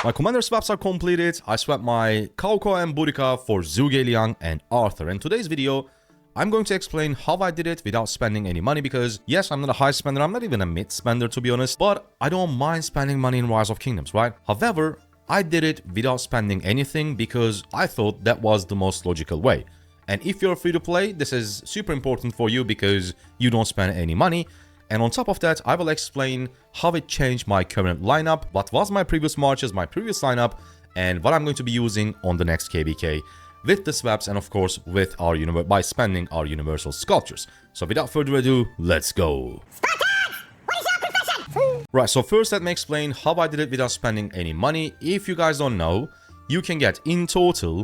My commander swaps are completed. I swapped my Kauko and Burika for Zhuge Liang and Arthur. In today's video, I'm going to explain how I did it without spending any money because, yes, I'm not a high spender, I'm not even a mid spender to be honest, but I don't mind spending money in Rise of Kingdoms, right? However, I did it without spending anything because I thought that was the most logical way. And if you're free to play, this is super important for you because you don't spend any money. And on top of that, I will explain how it changed my current lineup, what was my previous marches, my previous lineup, and what I'm going to be using on the next KBK with the swaps and of course with our by spending our universal sculptures. So without further ado, let's go. Spartan! What is your profession? Right, so first let me explain how I did it without spending any money. If you guys don't know, you can get in total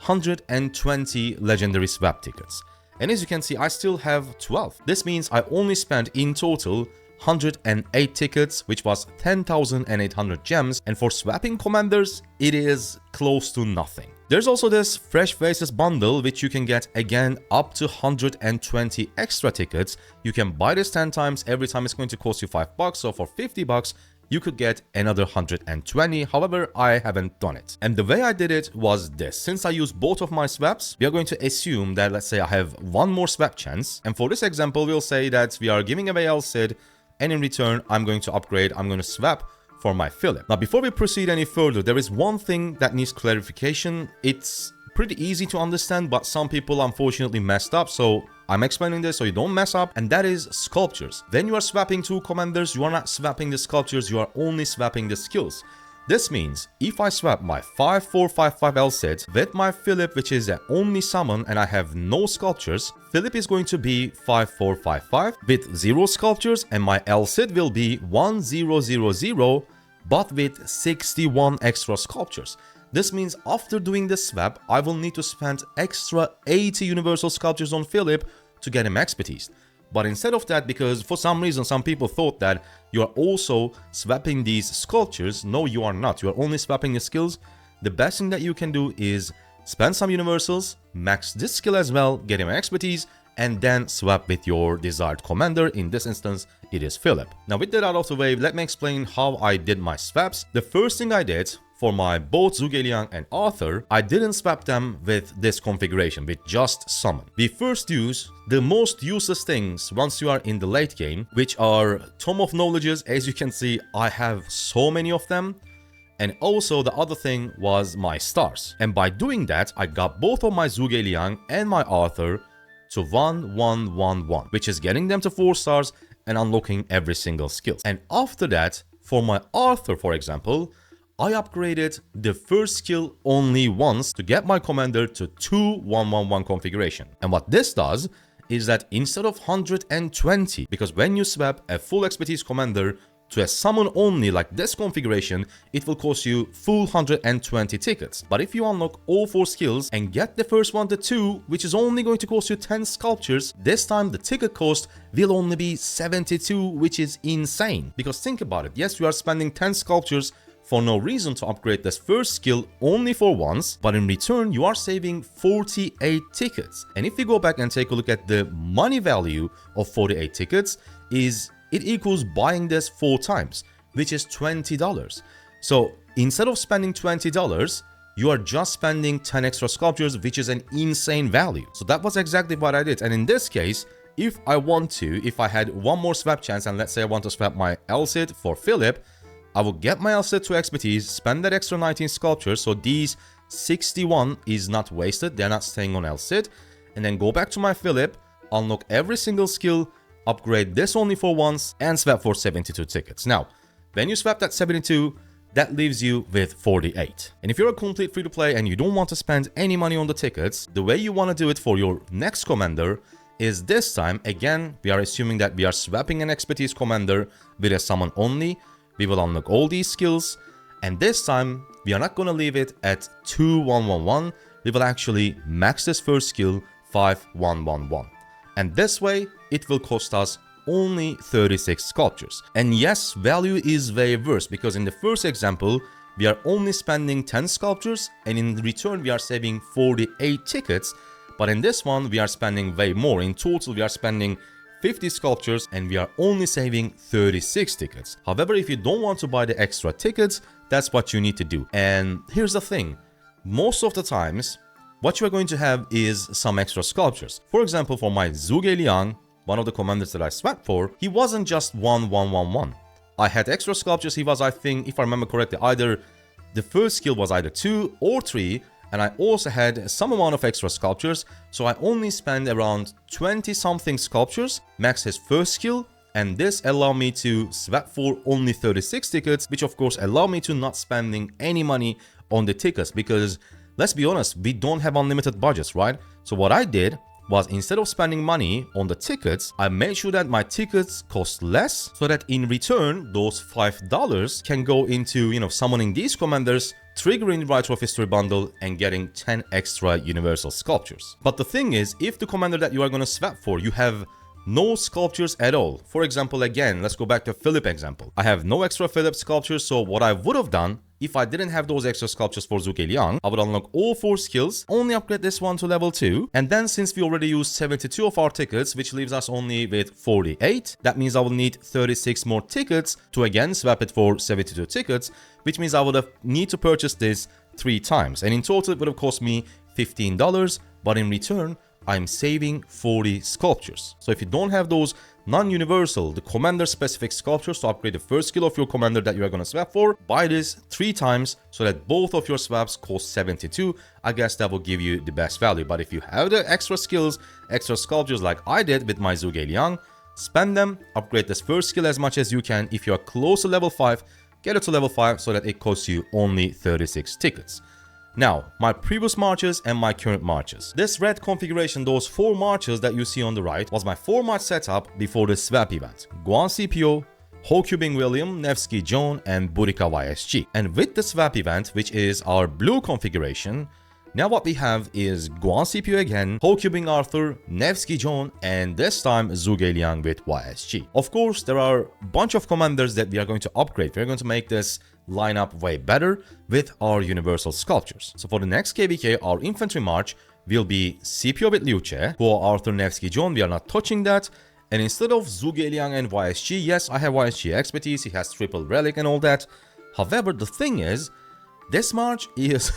120 legendary swap tickets. And as you can see, I still have 12. This means I only spent in total 108 tickets, which was 10,800 gems. And for swapping commanders, it is close to nothing. There's also this Fresh Faces bundle, which you can get again up to 120 extra tickets. You can buy this 10 times. Every time it's going to cost you $5. So for $50, you could get another 120. However, I haven't done it. And the way I did it was this. Since I used both of my swaps, we are going to assume that, let's say I have one more swap chance. And for this example, we'll say that we are giving away El Cid, and in return, I'm going to upgrade, I'm going to swap for my Philip. Now, before we proceed any further, there is one thing that needs clarification. It's pretty easy to understand, but some people unfortunately messed up. So I'm explaining this so you don't mess up, and that is sculptures. When you are swapping two commanders, you are not swapping the sculptures, you are only swapping the skills. This means if I swap my 5-4-5-5 El Cid with my Philip, which is an only summon and I have no sculptures, Philip is going to be 5-4-5-5 with 0 sculptures, and my El Cid will be 1-0-0-0 but with 61 extra sculptures. This means after doing this swap, I will need to spend extra 80 universal sculptures on Philip to get him expertise. But instead of that, because for some reason some people thought that you are also swapping these sculptures, no, you are not. You are only swapping the skills. The best thing that you can do is spend some universals, max this skill as well, get him expertise, and then swap with your desired commander. In this instance, it is Philip. Now with that out of the way, let me explain how I did my swaps. The first thing I did for my both Zhuge Liang and Arthur, I didn't swap them with this configuration, with just summon. We first use the most useless things once you are in the late game, which are Tome of Knowledges. As you can see, I have so many of them. And also the other thing was my stars. And by doing that, I got both of my Zhuge Liang and my Arthur to 1-1-1-1, which is getting them to 4 stars and unlocking every single skill. And after that, for my Arthur, for example, I upgraded the first skill only once to get my commander to 2-1-1-1 configuration. And what this does is that instead of 120, because when you swap a full expertise commander to a summon only like this configuration, it will cost you full 120 tickets. But if you unlock all 4 skills and get the first one to 2, which is only going to cost you 10 sculptures, this time the ticket cost will only be 72, which is insane. Because think about it, yes, you are spending 10 sculptures for no reason to upgrade this first skill only for once, but in return you are saving 48 tickets. And if we go back and take a look at the money value of 48 tickets, it equals buying this 4 times, which is $20. So instead of spending $20, you are just spending 10 extra sculptures, which is an insane value. So that was exactly what I did. And in this case, if I had one more swap chance, and let's say I want to swap my El Cid for Philip, I will get my El Cid to expertise, spend that extra 19 sculptures, so these 61 is not wasted, they're not staying on El Cid, and then go back to my Philip, unlock every single skill, upgrade this only for once, and swap for 72 tickets. Now, when you swap that 72, that leaves you with 48. And if you're a complete free-to-play and you don't want to spend any money on the tickets, the way you want to do it for your next commander is this time, again, we are assuming that we are swapping an expertise commander with a summon only. We will unlock all these skills, and this time we are not going to leave it at 2-1-1-1. We will actually max this first skill 5-1-1-1, and this way it will cost us only 36 sculptures. And yes, value is way worse because in the first example we are only spending 10 sculptures and in return we are saving 48 tickets, but in this one we are spending way more. In total we are spending 50 sculptures and we are only saving 36 tickets. However, if you don't want to buy the extra tickets, that's what you need to do. And here's the thing, most of the times, what you are going to have is some extra sculptures. For example, for my Zhuge Liang, one of the commanders that I swapped for, he wasn't just 1-1-1-1. I had extra sculptures. He was, I think, if I remember correctly, either the first skill was either 2 or 3, and I also had some amount of extra sculptures, so I only spent around 20 something sculptures, max his first skill, and this allowed me to swap for only 36 tickets, which of course allowed me to not spending any money on the tickets, because let's be honest, we don't have unlimited budgets, right? So what I did was, instead of spending money on the tickets, I made sure that my tickets cost less, so that in return, those $5 can go into, summoning these commanders, triggering the Writer of History bundle, and getting 10 extra universal sculptures. But the thing is, if the commander that you are going to swap for, you have no sculptures at all. For example, again, let's go back to Philip example. I have no extra Philip sculptures, so what I would have done, if I didn't have those extra sculptures for Zhuge Liang, I would unlock all 4 skills, only upgrade this one to level 2, and then since we already used 72 of our tickets, which leaves us only with 48, that means I will need 36 more tickets to again swap it for 72 tickets, which means I would have need to purchase this 3 times, and in total it would have cost me $15, but in return, I'm saving 40 sculptures. So if you don't have those non-universal, the commander-specific sculptures to upgrade the first skill of your commander that you are going to swap for, buy this 3 times so that both of your swaps cost 72. I guess that will give you the best value. But if you have the extra skills, extra sculptures like I did with my Zhuge Liang, spend them, upgrade this first skill as much as you can. If you are close to level 5, get it to level 5 so that it costs you only 36 tickets. Now, my previous marches and my current marches. This red configuration, those 4 marches that you see on the right, was my 4-march setup before the swap event. Guan CPO, Ho Cubing William, Nevsky John, and Burika YSG. And with the swap event, which is our blue configuration, now what we have is Guan CPO again, Ho Cubing Arthur, Nevsky John, and this time Zhuge Liang with YSG. Of course, there are a bunch of commanders that we are going to upgrade. We're going to make this lineup way better with our universal sculptures. So for the next KVK, our infantry march will be CPO with Liu Che, for Arthur, Nevsky John, we are not touching that. And instead of Zhuge Liang and YSG, yes, I have YSG expertise, he has triple relic and all that. However, the thing is, this march is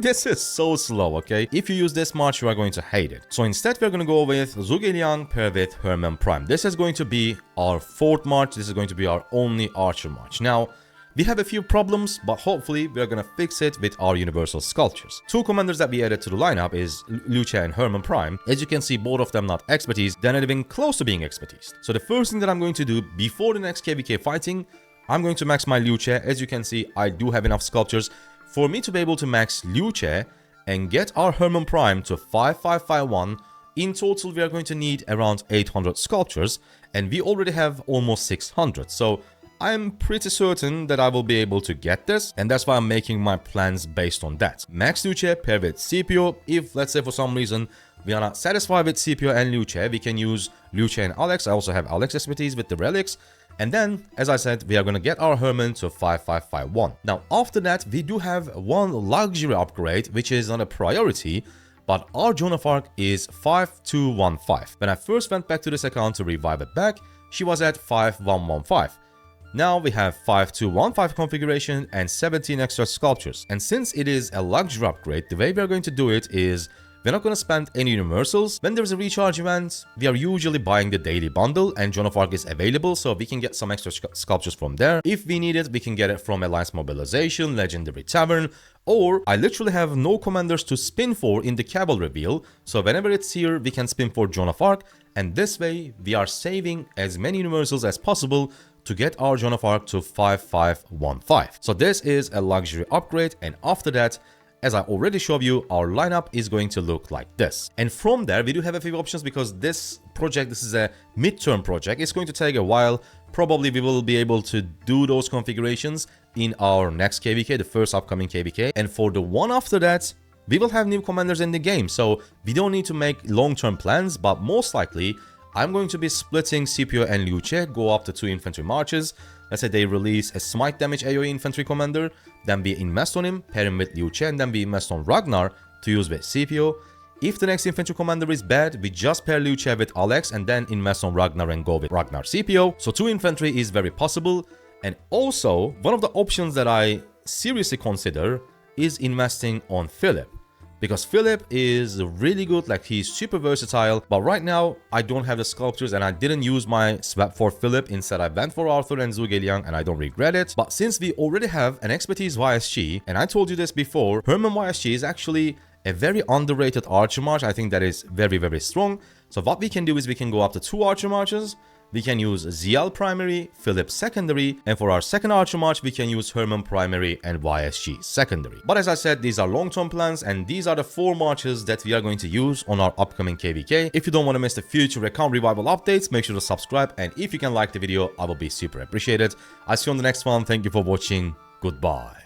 this is so slow, okay? If you use this march, you are going to hate it. So instead, we're going to go with Zhuge Liang paired with Hermann Prime. This is going to be our 4th march. This is going to be our only archer march. Now, we have a few problems, but hopefully we are going to fix it with our universal sculptures. 2 commanders that we added to the lineup is Liu Che and Hermann Prime. As you can see, both of them not expertise, they're not even close to being expertise. So the first thing that I'm going to do before the next KVK fighting, I'm going to max my Liu Che. As you can see, I do have enough sculptures for me to be able to max Liu Che and get our Hermann Prime to 5551. In total, we are going to need around 800 sculptures, and we already have almost 600. So I'm pretty certain that I will be able to get this, and that's why I'm making my plans based on that. Max Liu Che paired with CPO. If, let's say, for some reason we are not satisfied with CPO and Liu Che, we can use Liu Che and Alex. I also have Alex expertise with the relics. And then, as I said, we are going to get our Hermann to 5551. Now, after that, we do have one luxury upgrade, which is not a priority, but our Joan of Arc is 5215. When I first went back to this account to revive it back, she was at 5115. Now we have 5215 configuration and 17 extra sculptures. And since it is a luxury upgrade, the way we are going to do it is, we're not going to spend any universals. When there's a recharge event, we are usually buying the daily bundle, and Joan of Arc is available, so we can get some extra sculptures from there. If we need it, we can get it from Alliance Mobilization, Legendary Tavern, or I literally have no commanders to spin for in the cavalry wheel, so whenever it's here, we can spin for Joan of Arc, and this way, we are saving as many universals as possible to get our Joan of Arc to 5515. So this is a luxury upgrade, and after that, as I already showed you, our lineup is going to look like this. And from there, we do have a few options because this project, this is a midterm project. It's going to take a while. Probably we will be able to do those configurations in our next KVK, the first upcoming KVK. And for the one after that, we will have new commanders in the game. So we don't need to make long-term plans, but most likely, I'm going to be splitting CPO and Liu Che, go up to 2 infantry marches. Let's say they release a smite damage AoE infantry commander, then we invest on him, pair him with Liu Che, and then we invest on Ragnar to use with CPO. If the next infantry commander is bad, we just pair Liu Che with Alex and then invest on Ragnar and go with Ragnar CPO. So 2 infantry is very possible. And also, one of the options that I seriously consider is investing on Philip. Because Philip is really good, like he's super versatile, but right now I don't have the sculptures and I didn't use my swap for Philip. Instead I went for Arthur and Zhuge and I don't regret it. But since we already have an expertise YSG, and I told you this before, Hermann YSG is actually a very underrated archer march. I think that is very, very strong. So what we can do is we can go up to 2 archer marches. We can use ZL primary, Philip secondary, and for our second archer march, we can use Hermann primary and YSG secondary. But as I said, these are long-term plans, and these are the 4 marches that we are going to use on our upcoming KVK. If you don't want to miss the future account revival updates, make sure to subscribe, and if you can like the video, I will be super appreciated. I'll see you on the next one. Thank you for watching. Goodbye.